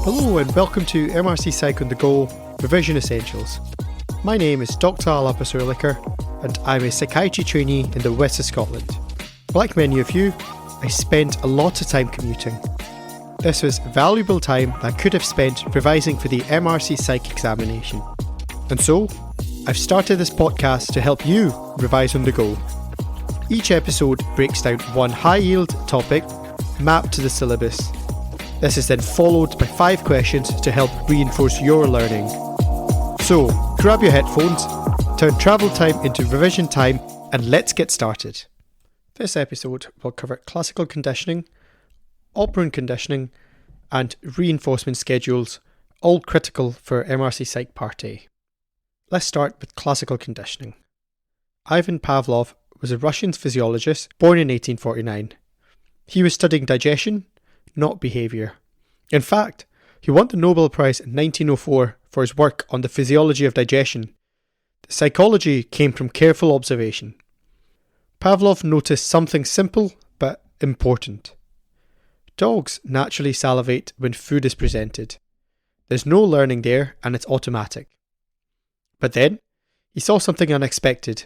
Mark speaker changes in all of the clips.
Speaker 1: Hello and welcome to MRCPsych on the Go Revision Essentials. My name is Dr. Alapasurlicker and I'm a psychiatry trainee in the west of Scotland. Like many of you, I spent a lot of time commuting. This was valuable time that I could have spent revising for the MRCPsych examination. And so, I've started this podcast to help you revise on the go. Each episode breaks down one high-yield topic mapped to the syllabus. This is then followed by 5 questions to help reinforce your learning. So, grab your headphones, turn travel time into revision time, and let's get started. This episode will cover classical conditioning, operant conditioning, and reinforcement schedules, all critical for MRCPsych Part A. Let's start with classical conditioning. Ivan Pavlov was a Russian physiologist born in 1849. He was studying digestion, not behaviour. In fact, he won the Nobel Prize in 1904 for his work on the physiology of digestion. The psychology came from careful observation. Pavlov noticed something simple but important. Dogs naturally salivate when food is presented. There's no learning there and it's automatic. But then, he saw something unexpected.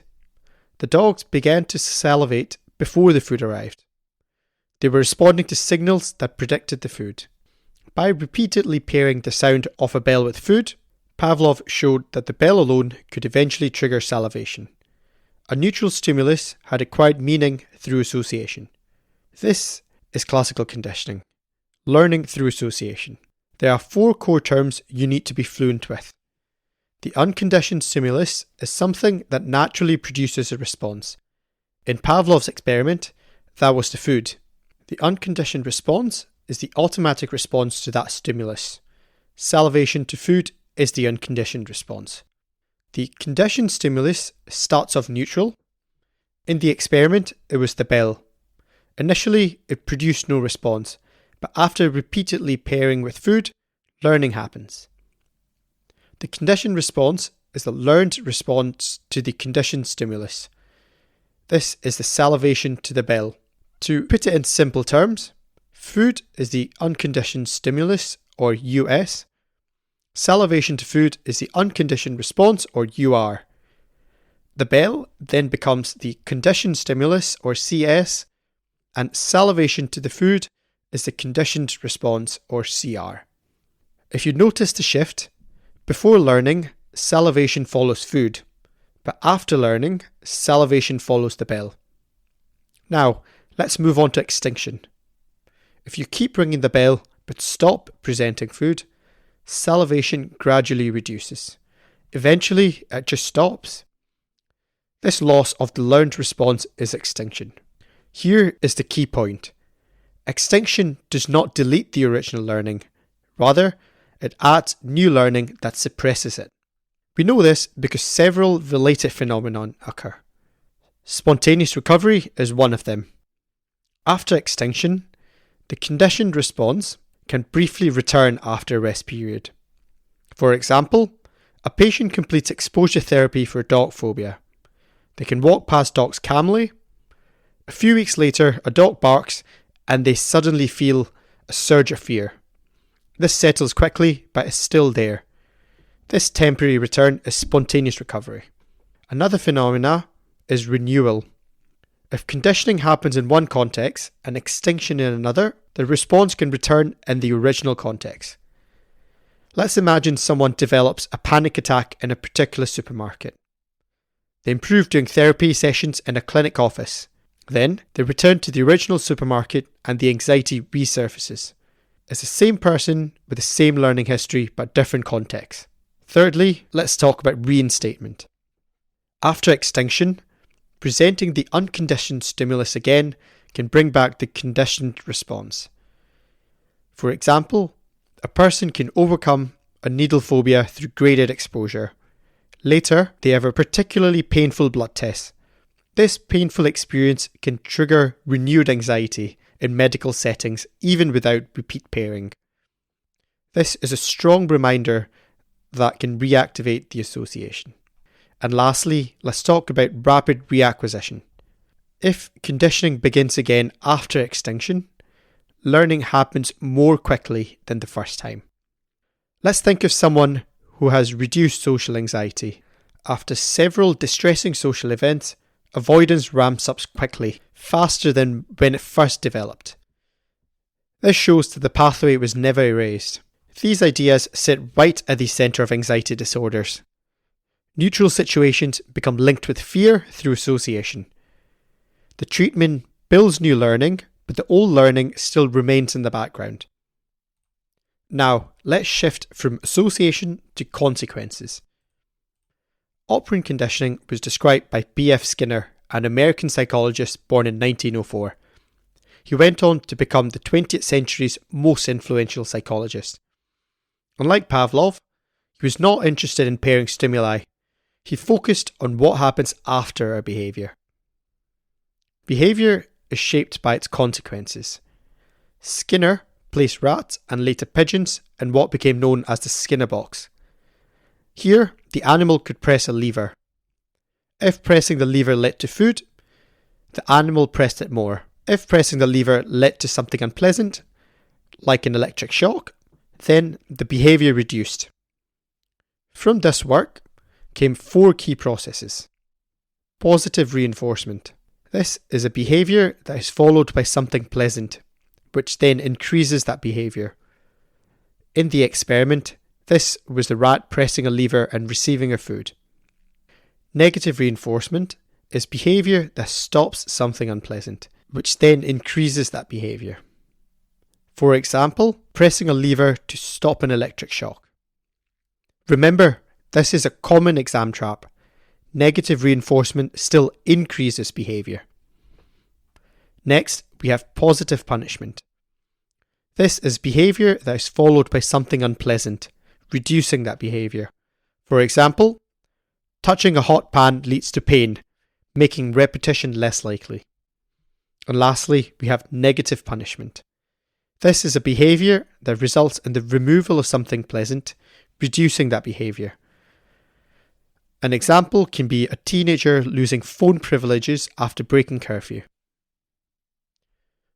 Speaker 1: The dogs began to salivate before the food arrived. They were responding to signals that predicted the food. By repeatedly pairing the sound of a bell with food, Pavlov showed that the bell alone could eventually trigger salivation. A neutral stimulus had acquired meaning through association. This is classical conditioning, learning through association. There are 4 core terms you need to be fluent with. The unconditioned stimulus is something that naturally produces a response. In Pavlov's experiment, that was the food. The unconditioned response is the automatic response to that stimulus. Salivation to food is the unconditioned response. The conditioned stimulus starts off neutral. In the experiment, it was the bell. Initially, it produced no response, but after repeatedly pairing with food, learning happens. The conditioned response is the learned response to the conditioned stimulus. This is the salivation to the bell. To put it in simple terms, food is the unconditioned stimulus, or US. Salivation to food is the unconditioned response, or UR. The bell then becomes the conditioned stimulus, or CS, and salivation to the food is the conditioned response, or CR. If you notice the shift, before learning, salivation follows food, but after learning, salivation follows the bell. Now, let's move on to extinction. If you keep ringing the bell but stop presenting food, salivation gradually reduces. Eventually, it just stops. This loss of the learned response is extinction. Here is the key point. Extinction does not delete the original learning. Rather, it adds new learning that suppresses it. We know this because several related phenomena occur. Spontaneous recovery is one of them. After extinction, the conditioned response can briefly return after a rest period. For example, a patient completes exposure therapy for dog phobia. They can walk past dogs calmly. A few weeks later, a dog barks and they suddenly feel a surge of fear. This settles quickly but is still there. This temporary return is spontaneous recovery. Another phenomena is renewal. If conditioning happens in one context and extinction in another, the response can return in the original context. Let's imagine someone develops a panic attack in a particular supermarket. They improve during therapy sessions in a clinic office. Then, they return to the original supermarket and the anxiety resurfaces. It's the same person with the same learning history but different context. Thirdly, let's talk about reinstatement. After extinction, presenting the unconditioned stimulus again can bring back the conditioned response. For example, a person can overcome a needle phobia through graded exposure. Later, they have a particularly painful blood test. This painful experience can trigger renewed anxiety in medical settings even without repeat pairing. This is a strong reminder that can reactivate the association. And lastly, let's talk about rapid reacquisition. If conditioning begins again after extinction, learning happens more quickly than the first time. Let's think of someone who has reduced social anxiety. After several distressing social events, avoidance ramps up quickly, faster than when it first developed. This shows that the pathway was never erased. These ideas sit right at the centre of anxiety disorders. Neutral situations become linked with fear through association. The treatment builds new learning, but the old learning still remains in the background. Now, let's shift from association to consequences. Operant conditioning was described by B.F. Skinner, an American psychologist born in 1904. He went on to become the 20th century's most influential psychologist. Unlike Pavlov, he was not interested in pairing stimuli. He focused on what happens after our behaviour. Behaviour is shaped by its consequences. Skinner placed rats and later pigeons in what became known as the Skinner box. Here, the animal could press a lever. If pressing the lever led to food, the animal pressed it more. If pressing the lever led to something unpleasant, like an electric shock, then the behaviour reduced. From this work came 4 key processes. Positive reinforcement. This is a behaviour that is followed by something pleasant, which then increases that behaviour. In the experiment, this was the rat pressing a lever and receiving her food. Negative reinforcement is behaviour that stops something unpleasant, which then increases that behaviour. For example, pressing a lever to stop an electric shock. Remember, this is a common exam trap. Negative reinforcement still increases behaviour. Next, we have positive punishment. This is behaviour that is followed by something unpleasant, reducing that behaviour. For example, touching a hot pan leads to pain, making repetition less likely. And lastly, we have negative punishment. This is a behaviour that results in the removal of something pleasant, reducing that behaviour. An example can be a teenager losing phone privileges after breaking curfew.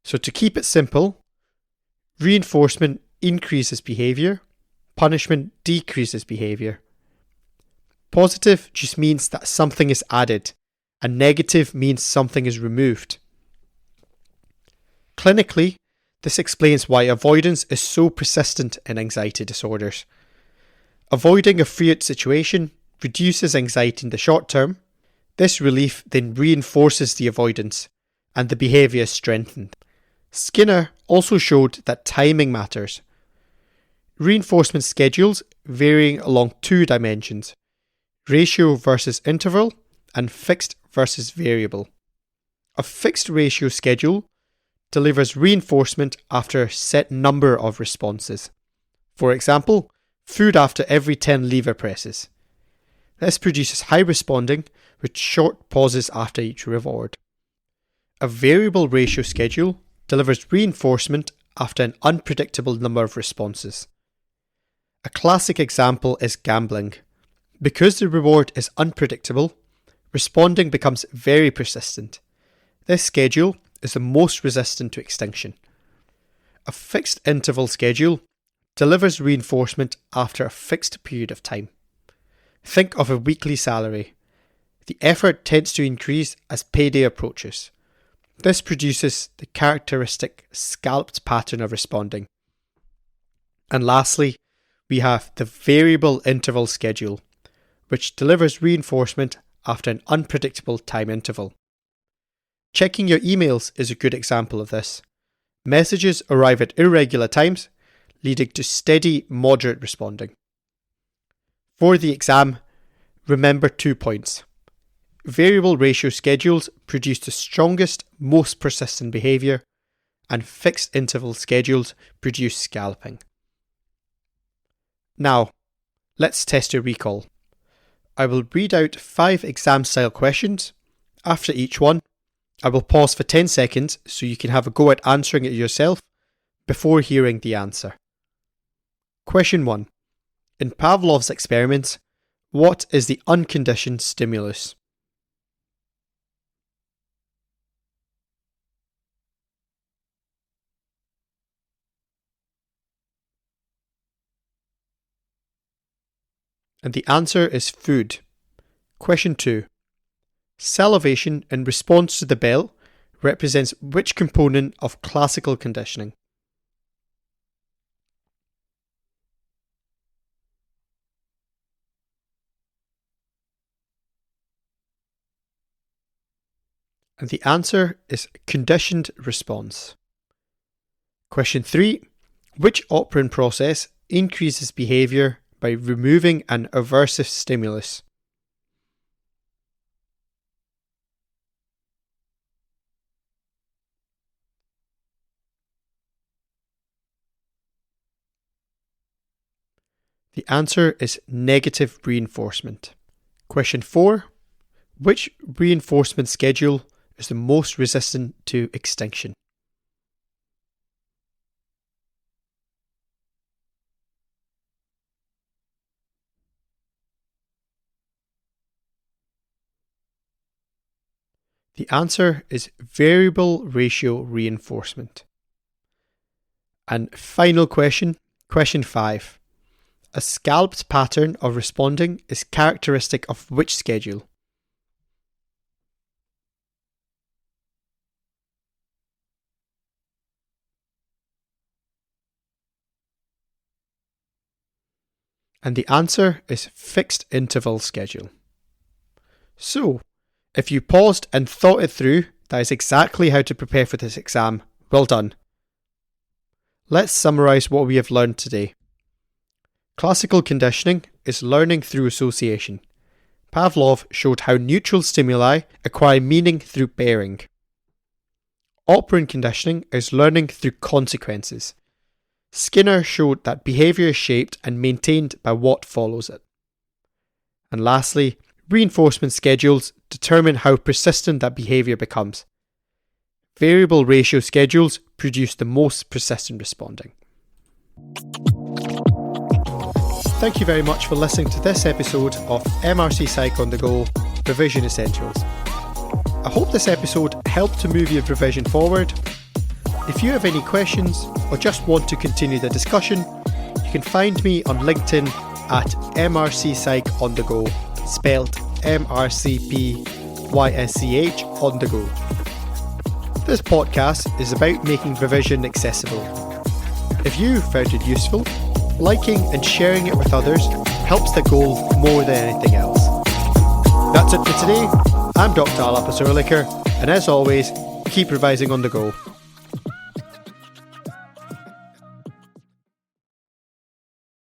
Speaker 1: So to keep it simple, reinforcement increases behaviour, punishment decreases behaviour. Positive just means that something is added, and negative means something is removed. Clinically, this explains why avoidance is so persistent in anxiety disorders. Avoiding a feared situation reduces anxiety in the short term. This relief then reinforces the avoidance, and the behaviour is strengthened. Skinner also showed that timing matters. Reinforcement schedules varying along 2 dimensions: ratio versus interval and fixed versus variable. A fixed ratio schedule delivers reinforcement after a set number of responses. For example, food after every 10 lever presses. This produces high responding with short pauses after each reward. A variable ratio schedule delivers reinforcement after an unpredictable number of responses. A classic example is gambling. Because the reward is unpredictable, responding becomes very persistent. This schedule is the most resistant to extinction. A fixed interval schedule delivers reinforcement after a fixed period of time. Think of a weekly salary. The effort tends to increase as payday approaches. This produces the characteristic scalped pattern of responding. And lastly, we have the variable interval schedule, which delivers reinforcement after an unpredictable time interval. Checking your emails is a good example of this. Messages arrive at irregular times, leading to steady, moderate responding. For the exam, remember 2 points. Variable ratio schedules produce the strongest, most persistent behaviour, and fixed interval schedules produce scalping. Now, let's test your recall. I will read out 5 exam-style questions. After each one, I will pause for 10 seconds so you can have a go at answering it yourself before hearing the answer. Question 1. In Pavlov's experiments, what is the unconditioned stimulus? And the answer is food. Question 2. Salivation in response to the bell represents which component of classical conditioning? And the answer is conditioned response. Question 3. Which operant process increases behaviour by removing an aversive stimulus? The answer is negative reinforcement. Question 4. Which reinforcement schedule is the most resistant to extinction? The answer is variable ratio reinforcement. And final question, question 5. A scalped pattern of responding is characteristic of which schedule? And the answer is fixed interval schedule. So, if you paused and thought it through, that is exactly how to prepare for this exam. Well done. Let's summarise what we have learned today. Classical conditioning is learning through association. Pavlov showed how neutral stimuli acquire meaning through pairing. Operant conditioning is learning through consequences. Skinner showed that behaviour is shaped and maintained by what follows it. And lastly, reinforcement schedules determine how persistent that behaviour becomes. Variable ratio schedules produce the most persistent responding. Thank you very much for listening to this episode of MRCPsych on the Go Revision Essentials. I hope this episode helped to move your revision forward. If you have any questions or just want to continue the discussion, you can find me on LinkedIn at MRCPsych on the Go, spelled MRCPysch on the go. This podcast is about making revision accessible. If you found it useful, liking and sharing it with others helps the goal more than anything else. That's it for today. I'm Dr. Alapasur Licker, and as always, keep revising on the go.